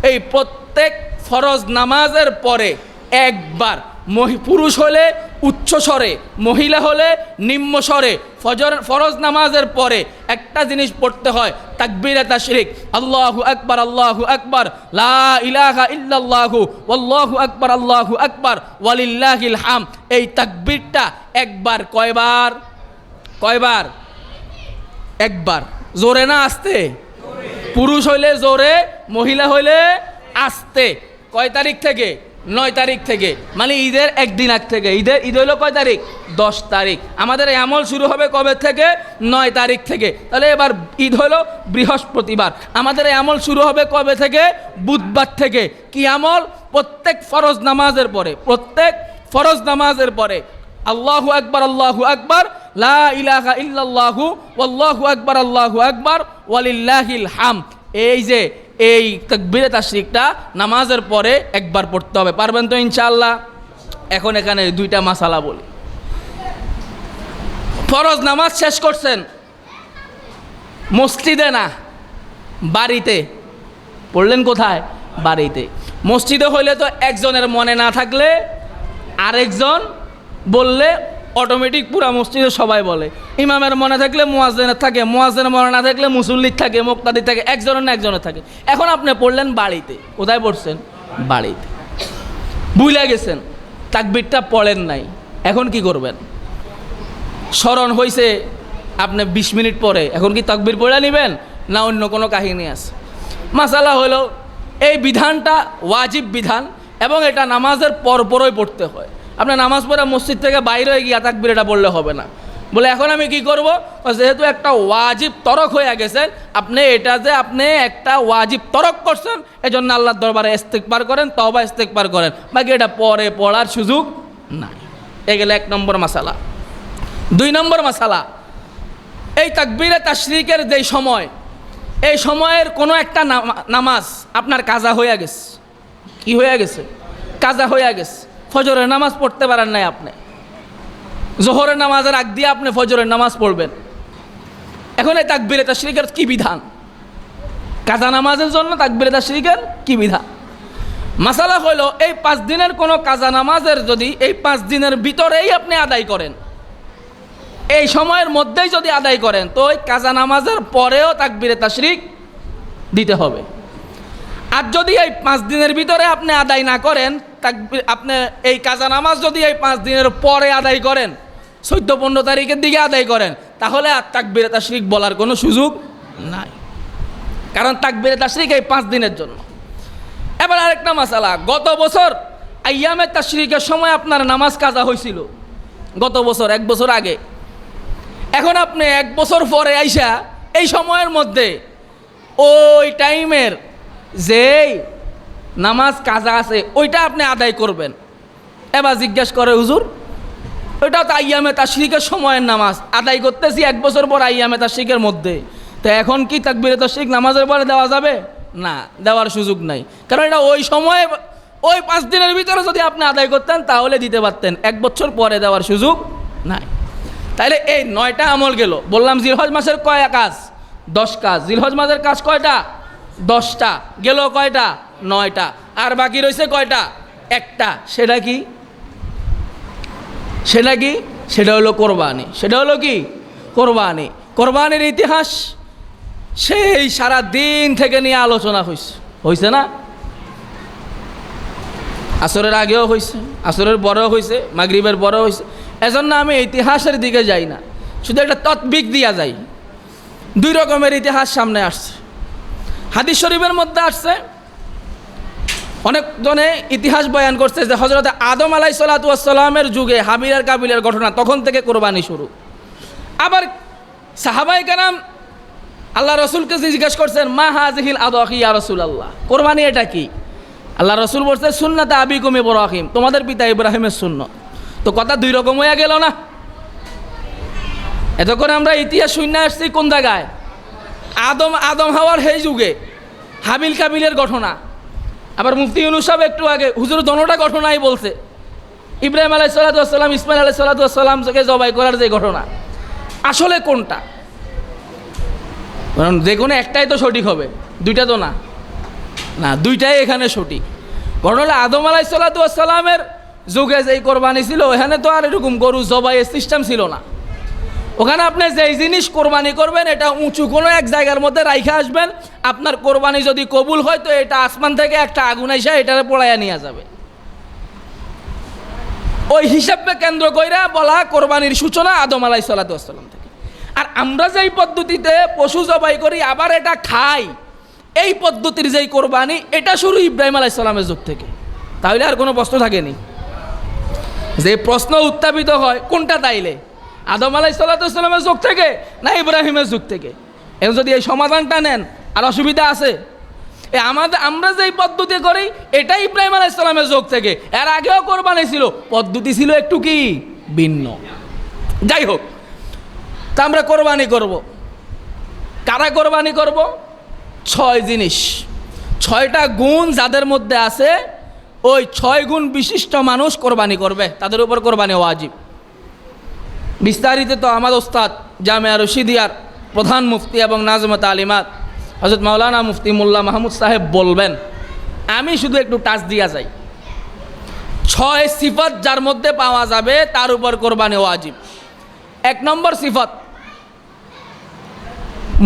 এই প্রত্যেক ফরজ নামাজের পরে একবার পুরুষ হলে উচ্চ স্বরে, মহিলা হলে নিম্ন স্বরে ফরজ নামাজের পরে একটা জিনিস পড়তে হয়, তাকবীরে তাশরিক, আল্লাহু আকবার আল্লাহু আকবার, লা ইলাহা ইল্লাল্লাহু আল্লাহু আকবার ওয়ালিল্লাহিল হাম। এই তাকবীরটা একবার কয়বার? কয়বার? একবার। জোরে না আস্তে? পুরুষ হইলে জোরে, মহিলা হইলে আস্তে। কয় তারিখ থেকে? 9 তারিখ থেকে, মানে ঈদের একদিন আগ থেকে। ঈদ হইলো কয় তারিখ? 10 তারিখ। আমাদের এই আমল শুরু হবে কবে থেকে? 9 তারিখ থেকে। তাহলে এবার ঈদ হলো বৃহস্পতিবার, আমাদের এই আমল শুরু হবে কবে থেকে? বুধবার থেকে। কি আমল? প্রত্যেক ফরজ নামাজের পরে, প্রত্যেক ফরজ নামাজের পরে আল্লাহু আকবার লা ইলাহা ইল্লাল্লাহু আল্লাহু আকবার ওয়ালিল্লাহিল হাম। এই যে এই তাকবীরে তাশরিকটা নামাজের পরে একবার পড়তে হবে। পারবেন তো ইনশাআল্লাহ? এখন এখানে দুইটা মাসালা বলি। ফরজ নামাজ শেষ করছেন মসজিদে না, বাড়িতে পড়লেন। কোথায়? বাড়িতে। মসজিদে হইলে তো একজনের মনে না থাকলে আরেকজন বললে অটোমেটিক পুরা মসজিদে সবাই বলে। ইমামের মনে থাকলে মুয়াজ্জিনের থাকে, মুয়াজ্জিনের মনে না থাকলে মুসল্লির থাকে, মুক্তাদির থাকে, একজনের না একজনের থাকে। এখন আপনি পড়লেন বাড়িতে। কোথায় পড়ছেন? বাড়িতে। ভুলে গেছেন, তাকবীরটা পড়েন নাই। এখন কি করবেন? স্মরণ হয়েছে আপনি 20 মিনিট পরে, এখন কি তাকবীর পড়ে নেবেন না অন্য কোনো কাহিনী আছে? মাসালা হলো এই বিধানটা ওয়াজিব বিধান এবং এটা নামাজের পরপরই পড়তে হয়। আপনি নামাজ পড়ে মসজিদ থেকে বাইরে হয়ে গিয়ে তাকবীর এটা বললে হবে না। বলে এখন আমি কি করব? যেহেতু একটা ওয়াজিব তরক হয়ে গেছেন আপনি, এটা যে আপনি একটা ওয়াজিব তরক করছেন, এজন্য আল্লাহর দরবারে ইস্তিগফার করেন, তওবা ইস্তিগফার করেন, বাকি এটা পরে পড়ার সুযোগ নাই। এগুলো 1 নম্বর মাসালা। 2 নম্বর মাসালা, এই তাকবীরে তাশরিকের যেই সময়, এই সময়ের কোনো একটা নামাজ আপনার কাজা হয়ে গেছে। কি হয়ে গেছে? কাজা হয়ে গেছে। ফজরের নামাজ পড়তে পারেন নাই আপনি, জোহরের নামাজের আগ দিয়ে আপনি ফজরের নামাজ পড়বেন। এখন এই তাকবীরে তাশরিকের কি বিধান? কাজা নামাজের জন্য তাকবীরে তাশরিকের কি বিধান? মাসালা হলো এই 5 দিনের কোনো কাজা নামাজের যদি এই 5 দিনের ভিতরেই আপনি আদায় করেন, এই সময়ের মধ্যেই যদি আদায় করেন, তো ওই কাজা নামাজের পরেও তাকবীরে তাশরিক দিতে হবে। আর যদি এই 5 দিনের ভিতরে আপনি আদায় না করেন, আপনি এই কাজা নামাজ যদি এই 5 দিনের পরে আদায় করেন, 14-15 তারিখের দিকে আদায় করেন, তাহলে আর তাকবীরে তাশরিক বলার কোনো সুযোগ নাই, কারণ তাকবীরে তাশরিক এই 5 দিনের জন্য। এবার আরেকটা মাসালা, গত বছর আইয়ামে তাশরিকের সময় আপনার নামাজ কাজা হয়েছিল, গত বছর 1 বছর আগে। এখন আপনি 1 বছর পরে আইসা এই সময়ের মধ্যে ওই টাইমের যেই নামাজ কাজা আছে ওইটা আপনি আদায় করবেন। এবার জিজ্ঞেস করে হুজুর, ওইটা তো আইয়ামে তাশরিকের সময়ের নামাজ আদায় করতেছি 1 বছর পর আইয়ামে তাশরিকের মধ্যে, তো এখন কি তাকবীরে তাশরিক নামাজের পরে দেওয়া যাবে? না, দেওয়ার সুযোগ নাই, কারণ এটা ওই সময়ে ওই 5 দিনের ভিতরে যদি আপনি আদায় করতেন তাহলে দিতে পারতেন, 1 বছর পরে দেওয়ার সুযোগ নাই। তাইলে এই 9টা আমল গেল। বললাম জিলহজ মাসের কয় কাজ? 10 কাজ। জিলহজ মাসের কাজ কয়টা? 10টা। গেল কয়টা? 9টা। আর বাকি রয়েছে কয়টা? একটা। সেটা কি? সেটা কি? সেটা হলো কোরবানি। সেটা হলো কি? কোরবানি। কোরবানির ইতিহাস সেই সারা দিন থেকে নিয়ে আলোচনা হয়েছে না? আসরের আগেও হয়েছে, আসরের পরেও হয়েছে, মাগরিবের পরেও হয়েছে। এজন্য আমি ইতিহাসের দিকে যাই না, শুধু একটা তৎবিক দিয়া যাই। 2 রকমের ইতিহাস সামনে আসছে। হাদিস শরীফের মধ্যে আসছে, অনেকজনে ইতিহাস বয়ান করছে যে হযরত আদম আলাইহিসসালাতু ওয়াসসালামের যুগে হাবিল আর কাবিলের ঘটনা, তখন থেকে কোরবানি শুরু। আবার সাহাবায়ে কেরাম আল্লাহ রসুলকে জিজ্ঞেস করছেন, মা হাযিহিল আদাহি ইয়া রাসূলুল্লাহ, কোরবানি এটা কি? আল্লাহ রসুল বলছে, সুন্নাতে আবিকুম ইব্রাহিম, তোমাদের পিতা ইব্রাহিমের সুন্নাত। তো কথা 2 রকম হয়ে গেল না? এতক্ষণ আমরা ইতিহাস শূন্য আসছি কোন জায়গায়? আদম হাওয়ার সেই যুগে হাবিল কাবিলের ঘটনা। আবার মুফতি ইউনূস সাহেব একটু আগে হুজুর দোনোটা ঘটনাই বলছে। ইব্রাহিম আলাইহিস সালাতু ওয়াস সালাম, ইসমাঈল আলাইহিস সালাতু ওয়াস সালামকে জবাই করার যে ঘটনা, আসলে কোনটা? কারণ যে কোনো একটাই তো সঠিক হবে, দুইটা তো না, না দুইটাই এখানে সঠিক। ঘটনা হলো আদম আলাইহিসসালামের যুগে যেই কোরবানি ছিল এখানে তো আর এরকম গরু জবাইয়ের সিস্টেম ছিল না। ওখানে আপনি যেই জিনিস কোরবানি করবেন এটা উঁচু কোনো এক জায়গার মধ্যে রাইখা আসবেন, আপনার কোরবানি যদি কবুল হয় তো এটা আসমান থেকে একটা আগুন আইসা এটারে পোড়াইয়া নিয়ে যাবে। ওই হিসাবকে কেন্দ্র কইরা বলা কোরবানির সূচনা আদম আলাইহিসসালাম থেকে। আর আমরা যেই পদ্ধতিতে পশু জবাই করি আবার এটা খাই, এই পদ্ধতির যেই কোরবানি এটা শুরু ইব্রাহিম আলাইহিসসালামের যুগ থেকে। তাহলে আর কোনো প্রশ্ন থাকেনি। যে প্রশ্ন উত্থাপিত হয় কোনটা তাইলে আদম আলাইহিসসালামের যুগ থেকে না ইব্রাহিমের যুগ থেকে? এবং যদি এই সমাধানটা নেন আর অসুবিধা আছে। আমরা যেই পদ্ধতি করি এটা ইব্রাহিম আলাইহিসসালামের যুগ থেকে, এর আগেও কোরবানি ছিল, পদ্ধতি ছিল একটু কি ভিন্ন। যাই হোক, তা আমরা কোরবানি করব। কারা কোরবানি করব? 6 জিনিস, 6টা গুণ যাদের মধ্যে আছে ওই 6 গুণ বিশিষ্ট মানুষ কোরবানি করবে, তাদের উপর কোরবানি ওয়াজিব। বিস্তারিত তো আমার ওস্তাদ জামিয়া রশিদিয়ার প্রধান মুফতি এবং নাজমা তালিমাত হযরত মাওলানা মুফতি মোল্লা মাহমুদ সাহেব বলবেন, আমি শুধু একটু টাচ দিয়া যাই। 6 সিফত যার মধ্যে পাওয়া যাবে তার উপর কোরবানি ওয়াজিব। 1 নম্বর সিফত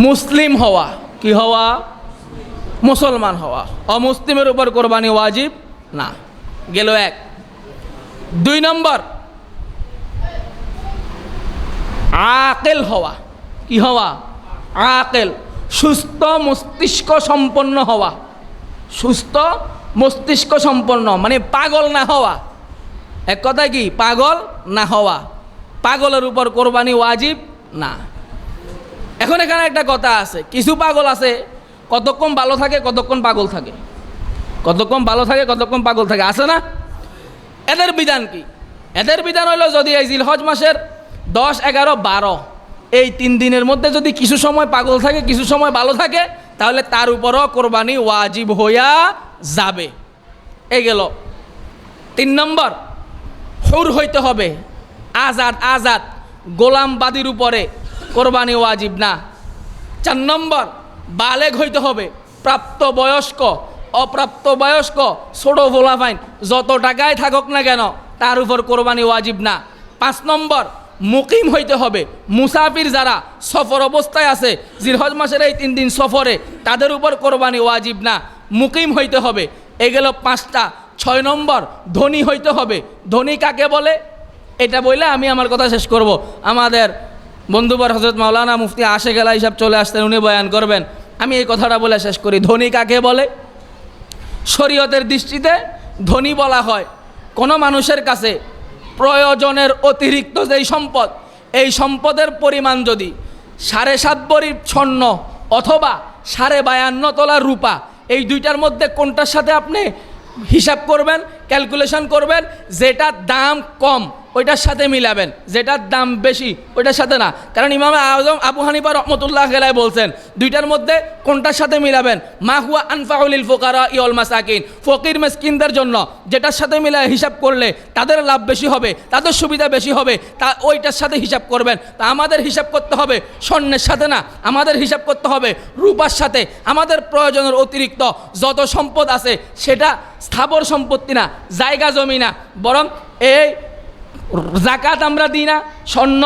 মুসলিম হওয়া। কি হওয়া? মুসলমান হওয়া। অমুসলিমের উপর কোরবানি ওয়াজিব না, গেল 1। 2 নম্বর আকেল হওয়া। কি হওয়া? আকেল, সুস্থ মস্তিষ্ক সম্পন্ন হওয়া। সুস্থ মস্তিষ্ক সম্পন্ন মানে পাগল না হওয়া। এক কথা কি? পাগল না হওয়া। পাগলের উপর কোরবানি ওয়াজিব না। এখন এখানে একটা কথা আছে, কিছু পাগল আছে কতক্ষণ ভালো থাকে কতক্ষণ পাগল থাকে, কতক্ষণ ভালো থাকে কতক্ষণ পাগল থাকে, আছে না? এদের বিধান কি? এদের বিধান হলো যদি এই জিলহজ মাসের 10, 11, 12 এই 3 দিনের মধ্যে যদি কিছু সময় পাগল থাকে কিছু সময় ভালো থাকে তাহলে তার উপরও কোরবানি ওয়াজিব হইয়া যাবে। এই গেল। 3 নম্বর হুর হইতে হবে, আজাদ। আজাদ গোলামবাদীর উপরে কোরবানি ওয়াজিব না। 4 নম্বর বালেগ হইতে হবে, প্রাপ্তবয়স্ক, অপ্রাপ্তবয়স্ক, ছোট ভোলাফাইন যত টাকায় থাকুক না কেন তার উপর কোরবানি ওয়াজিব না। 5 নম্বর মুকিম হইতে হবে, মুসাফির যারা সফর অবস্থায় আছে জিলহজ মাসের এই 3 দিন সফরে তাদের উপর কোরবানি ওয়াজিব না, মুকিম হইতে হবে। এ গেল 5টা। 6 নম্বর ধনী হইতে হবে। ধনী কাকে বলে এটা বললে আমি আমার কথা শেষ করব। আমাদের বন্ধুবর হযরত মাওলানা মুফতি আশেক আলী সাহেব চলে আসতেন, উনি বয়ান করবেন। আমি এই কথাটা বলে শেষ করি। ধনী কাকে বলে? শরীয়তের দৃষ্টিতে ধনী বলা হয় কোনো মানুষের কাছে প্রয়োজনের অতিরিক্ত যেই সম্পদ, এই সম্পদের পরিমাণ যদি 7.5 ভরি স্বর্ণ অথবা 52.5 তোলা রূপা, এই দুইটার মধ্যে কোনটার সাথে আপনি হিসাব করবেন, ক্যালকুলেশন করবেন, যেটার দাম কম ওইটার সাথে মিলাবেন, যেটার দাম বেশি ওইটার সাথে না। কারণ ইমাম আজম আবু হানিফা রহমতুল্লাহ আলাইহি বলছেন দুইটার মধ্যে কোনটার সাথে মিলাবেন? মা হুয়া আনফাউল লিল ফুকারা ওয়াল মাসাকিন, ফকির মিসকিনদের জন্য যেটার সাথে মিলায় হিসাব করলে তাদের লাভ বেশি হবে, তাদের সুবিধা বেশি হবে, তা ওইটার সাথে হিসাব করবেন। তা আমাদের হিসাব করতে হবে স্বর্ণের সাথে না, আমাদের হিসাব করতে হবে রূপার সাথে। আমাদের প্রয়োজনের অতিরিক্ত যত সম্পদ আছে সেটা স্থাবর সম্পত্তি না, জায়গা জমি না, বরং এই জাকাত আমরা দিই না, স্বর্ণ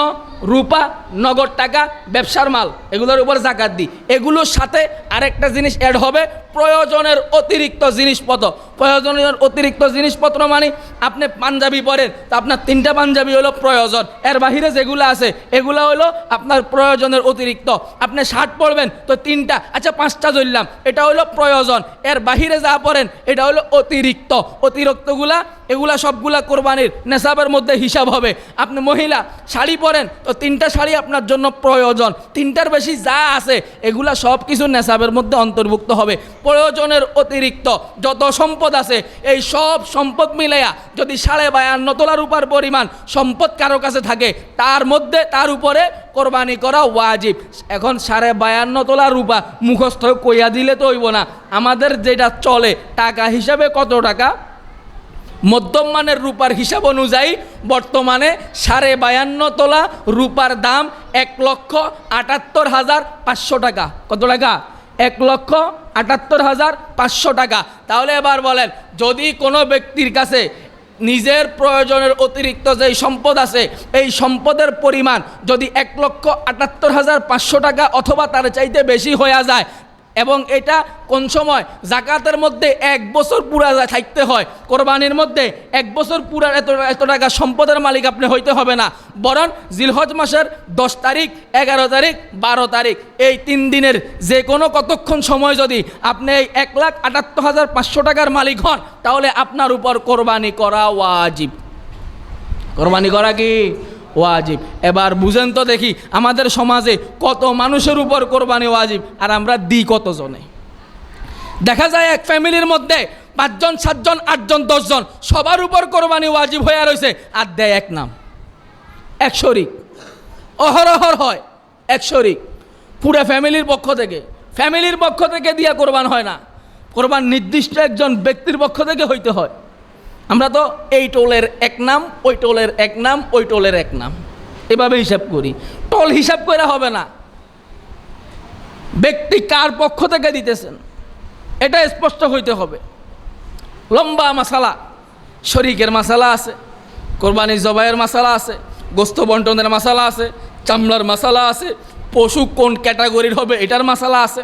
রূপা নগদ টাকা ব্যবসার মাল এগুলোর উপর জাকাত দিই। এগুলোর সাথে আরেকটা জিনিস অ্যাড হবে, প্রয়োজনের অতিরিক্ত জিনিসপত্র। প্রয়োজনের অতিরিক্ত জিনিসপত্র মানে আপনি পাঞ্জাবি পরেন তো আপনার 3টা পাঞ্জাবি হলো প্রয়োজন, এর বাহিরে যেগুলো আছে এগুলো হলো আপনার প্রয়োজনের অতিরিক্ত। আপনি শার্ট পরবেন তো 3টা, আচ্ছা 5টা ধরলাম, এটা হলো প্রয়োজন, এর বাহিরে যা পরেন এটা হলো অতিরিক্ত। অতিরিক্তগুলা এগুলা সবগুলা কোরবানির নেশাবের মধ্যে হিসাব হবে। আপনি মহিলা শাড়ি পরেন তো 3টা শাড়ি আপনার জন্য প্রয়োজন, 3টার বেশি যা আছে এগুলা সব কিছু নেশাবের মধ্যে অন্তর্ভুক্ত হবে। প্রয়োজনের অতিরিক্ত যত সম্পদ আছে এই সব সম্পদ মিলাইয়া যদি 52.5 তোলা রূপার পরিমাণ সম্পদ কারো কাছে থাকে তার মধ্যে তার উপরে কোরবানি করা ওয়াজিব। এখন 52.5 তোলা রূপা মুখস্থ কইয়া দিলে তো হইব না, আমাদের যেটা চলে টাকা হিসাবে কত টাকা? মধ্যম মানের রূপার হিসাব অনুযায়ী বর্তমানে 52.5 তোলা রূপার দাম 1,78,500 টাকা। কত টাকা? 1,78,500 টাকা। তাহলে এবার বলেন, যদি কোনো ব্যক্তির কাছে নিজের প্রয়োজনের অতিরিক্ত যেই সম্পদ আছে, এই সম্পদের পরিমাণ যদি 1,78,500 টাকা অথবা তার চাইতে বেশি হয়ে যায়, এবং এটা কোন সময় জাকাতের মধ্যে 1 বছর পুরা থাকতে হয়, কোরবানির মধ্যে 1 বছর পুরা এত টাকা সম্পদের মালিক আপনি হইতে হবে না, বরং জিলহজ মাসের 10 তারিখ, 11 তারিখ, 12 তারিখ এই 3 দিনের যে কোনো কতক্ষণ সময় যদি আপনি এই 1,78,500 টাকার মালিক হন, তাহলে আপনার উপর কোরবানি করা ওয়াজিব। কোরবানি করা কি ওয়াজিব? এবার বুঝেন তো দেখি, আমাদের সমাজে কত মানুষের উপর কোরবানি ওয়াজিব আর আমরা দিই কতজনে? দেখা যায় এক ফ্যামিলির মধ্যে 5 জন, 7 জন, 8 জন, 10 জন, সবার উপর কোরবানি ওয়াজিব হয়ে রয়েছে, আর দেয় এক নাম, এক শরিক। অহরহর হয় এক শরিক, পুরো ফ্যামিলির পক্ষ থেকে দিয়া কোরবান হয় না, কোরবান নির্দিষ্ট একজন ব্যক্তির পক্ষ থেকে হইতে হয়। আমরা তো এই টোলের এক নাম, ওই টোলের এক নাম, ওই টোলের এক নাম, এভাবে হিসাব করি। টোল হিসাব করে হবে না, ব্যক্তি কার পক্ষ থেকে দিতেছেন এটা স্পষ্ট হইতে হবে। লম্বা মাসালা, শরিকের মাসালা আছে, কোরবানি জবাইয়ের মাসালা আছে, গোস্ত বন্টনের মাসালা আছে, চামড়ার মাসালা আছে, পশু কোন ক্যাটাগরির হবে এটার মাসালা আছে।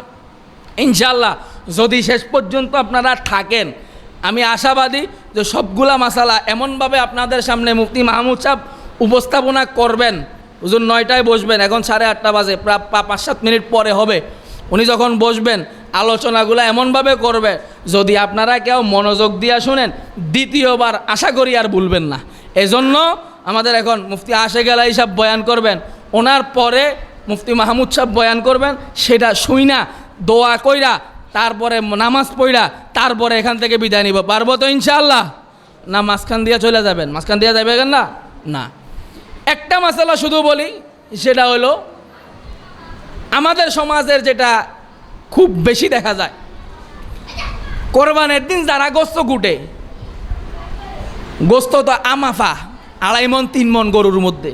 ইনশাআল্লাহ যদি শেষ পর্যন্ত আপনারা থাকেন, আমি আশাবাদী যে সবগুলা মাসালা এমনভাবে আপনাদের সামনে মুফতি মাহমুদ সাহেব উপস্থাপনা করবেন। হুজুর 9টায় বসবেন, এখন 8:30 বাজে, প্রায় 5-7 মিনিট পরে হবে। উনি যখন বসবেন আলোচনাগুলো এমনভাবে করবে, যদি আপনারা কেউ মনোযোগ দিয়ে শুনেন, দ্বিতীয়বার আশা করি আর ভুলবেন না। এজন্য আমাদের এখন মুফতি আশেক আলাই সাহেব বয়ান করবেন, ওনার পরে মুফতি মাহমুদ সাহেব বয়ান করবেন, সেটা শুইনা দোয়া কইরা তারপরে নামাজ পড়া তারপরে এখান থেকে বিদায় নিব। পারবো তো ইনশাআল্লাহ? না মাঝখান দিয়ে চলে যাবেন? মাঝখান দিয়ে যাবেন না? না, একটা মাসালা শুধু বলি, সেটা হলো আমাদের সমাজের যেটা খুব বেশি দেখা যায়, কোরবানের দিন যারা গোস্ত কুটে, গোস্ত তো আমাফা 2.5 মণ 3 মণ গরুর মধ্যে,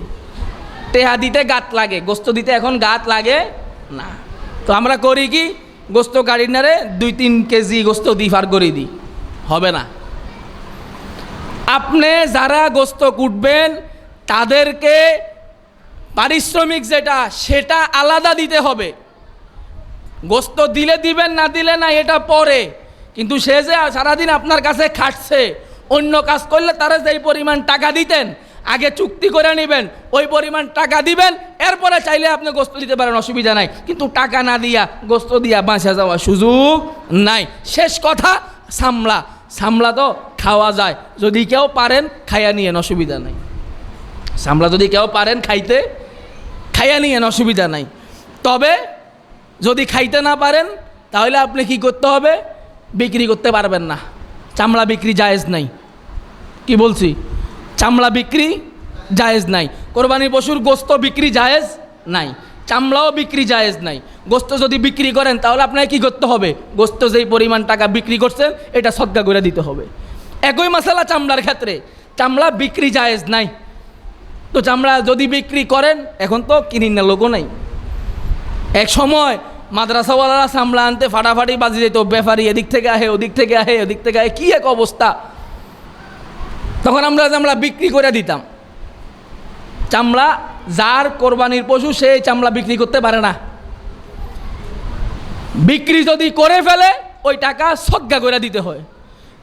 টেহা দিতে গাত লাগে, গোস্ত দিতে এখন গাত লাগে না। তো আমরা করি কি, গোস্ত গাড়ি নারে 2-3 কেজি গোস্ত দিফার করে দিই, হবে না। আপনি যারা গোস্ত কুটবেন তাদেরকে পারিশ্রমিক যেটা সেটা আলাদা দিতে হবে। গোস্ত দিলে দিবেন, না দিলে না, এটা পরে। কিন্তু সে যে সারাদিন আপনার কাছে খাটছে, অন্য কাজ করলে তারা যেই পরিমাণ টাকা দিতেন আগে চুক্তি করে নেবেন, ওই পরিমাণ টাকা দিবেন, এরপরে চাইলে আপনি গোস্ত দিতে পারেন, অসুবিধা নাই। কিন্তু টাকা না দিয়া গোস্ত দিয়া বাঁচা যাওয়ার সুযোগ নাই। শেষ কথা, সামলা তো খাওয়া যায়, যদি কেউ পারেন খাইয়া নিয়েন, অসুবিধা নাই। সামলা যদি কেউ পারেন খাইয়া নিয়েন, অসুবিধা নাই। তবে যদি খাইতে না পারেন তাহলে আপনি কি করতে হবে, বিক্রি করতে পারবেন না। চামড়া বিক্রি জায়েজ নাই। কি বলছি? চামড়া বিক্রি জায়েজ নাই। কোরবানির পশুর গোস্ত বিক্রি জায়েজ নাই, চামড়াও বিক্রি জায়েজ নাই। গোস্ত যদি বিক্রি করেন তাহলে আপনাকে কি করতে হবে, গোস্ত যেই পরিমাণ টাকা বিক্রি করছেন এটা সদকা করে দিতে হবে। একই মাসালা চামড়ার ক্ষেত্রে, চামড়া বিক্রি জায়েজ নাই। তো চামড়া যদি বিক্রি করেন, এখন তো কিনিন না লোকও নাই। এক সময় মাদ্রাসাওয়ালারা চামড়া আনতে ফাটাফাটি বাজি যেত, ব্যাপারী এদিক থেকে আহে, ওদিক থেকে আহে, ওদিক থেকে আহে, কি এক অবস্থা। তখন আমরা চামড়া বিক্রি করে দিতাম। চামড়া যার কোরবানির পশু সে চামড়া বিক্রি করতে পারে না। বিক্রি যদি করে ফেলে ওই টাকা সদকা করে দিতে হয়।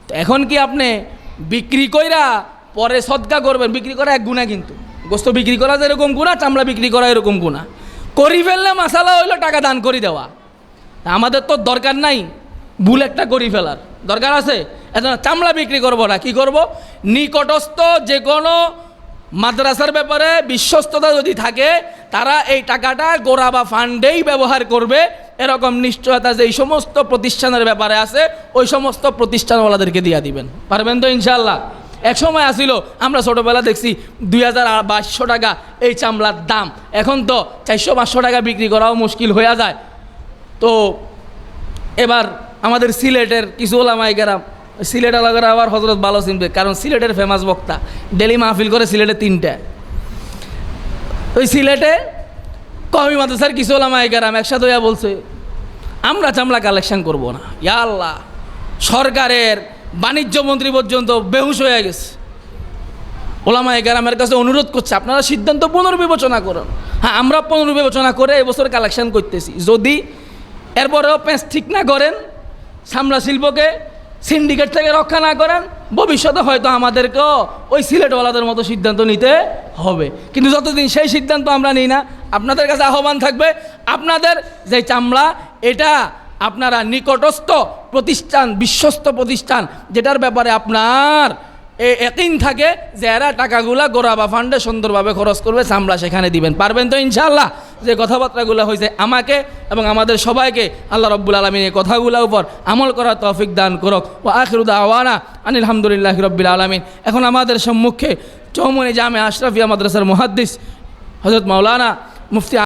তো এখন কি আপনি বিক্রি কইরা পরে সদকা করবেন? বিক্রি করা এক গুণা, কিন্তু গোস্ত বিক্রি করা যেরকম গুণা, চামড়া বিক্রি করা এরকম গুণা। করি ফেললে মাসালা হইলো টাকা দান করে দেওয়া। আমাদের তো দরকার নাই ভুল একটা করি ফেলার, দরকার আছে। এখন চামড়া বিক্রি করবো না, কি করব, নিকটস্থ যে কোনো মাদ্রাসার ব্যাপারে বিশ্বস্ততা যদি থাকে তারা এই টাকাটা গোড়া বা ফান্ডেই ব্যবহার করবে, এরকম নিশ্চয়তা যে এই সমস্ত প্রতিষ্ঠানের ব্যাপারে আছে ওই সমস্ত প্রতিষ্ঠানওয়ালাদেরকে দিয়ে দিবেন। পারবেন তো ইনশাআল্লাহ? এক সময় আসিল, আমরা ছোটোবেলা দেখছি 2200 টাকা এই চামড়ার দাম, এখন তো 400-500 টাকা বিক্রি করাও মুশকিল হয়ে যায়। তো এবার আমাদের সিলেটের কিছু ওলামায়ে কেরাম সিলেট এলাকার আবার হজরত ভালো চিনবে, কারণ সিলেটের ফেমাস বক্তা, ডেলি মাহফিল করে সিলেটে 3টা। ওই সিলেটে কওমি মাদ্রাসার কিছু ওলামায়ে কেরাম একসাথে হইয়া বলছে আমরা চামড়া কালেকশন করব না। ইয়া আল্লাহ, সরকারের বাণিজ্য মন্ত্রী পর্যন্ত বেহুশ হয়ে গেছে। ওলামায়ে কেরামের কাছে অনুরোধ করছে আপনারা সিদ্ধান্ত পুনর্বিবেচনা করুন। হ্যাঁ, আমরা পুনর্বিবেচনা করে এবছর কালেকশন করতেছি। যদি এরপরেও প্যাঁচ ঠিক না করেন, চামড়া শিল্পকে সিন্ডিকেট থেকে রক্ষা না করেন, ভবিষ্যতে হয়তো আমাদেরকেও ওই সিলেটওয়ালাদের মতো সিদ্ধান্ত নিতে হবে। কিন্তু যতদিন সেই সিদ্ধান্ত আমরা নিই না, আপনাদের কাছে আহ্বান থাকবে আপনাদের যে চামড়া, এটা আপনারা নিকটস্থ প্রতিষ্ঠান, বিশ্বস্ত প্রতিষ্ঠান, যেটার ব্যাপারে আপনার ইয়াকিন থাকে যে এরা টাকাগুলা গোড়া বা ফান্ডে সুন্দরভাবে খরচ করবে, চামড়া সেখানে দিবেন। পারবেন তো ইনশাআল্লাহ? যে কথাবার্তাগুলো হয়েছে আমাকে এবং আমাদের সবাইকে আল্লাহ রাব্বুল আলামিন এই কথাগুলোর উপর আমল করার তৌফিক দান করুক। ওয়া আখিরু দাওয়ানা আনিল হামদুলিল্লাহি রাব্বিল আলামিন। এখন আমাদের সম্মুখে চৌমুহনী জামে আশরাফিয়া মাদ্রাসার মুহাদ্দিস হযরত মাওলানা মুফতি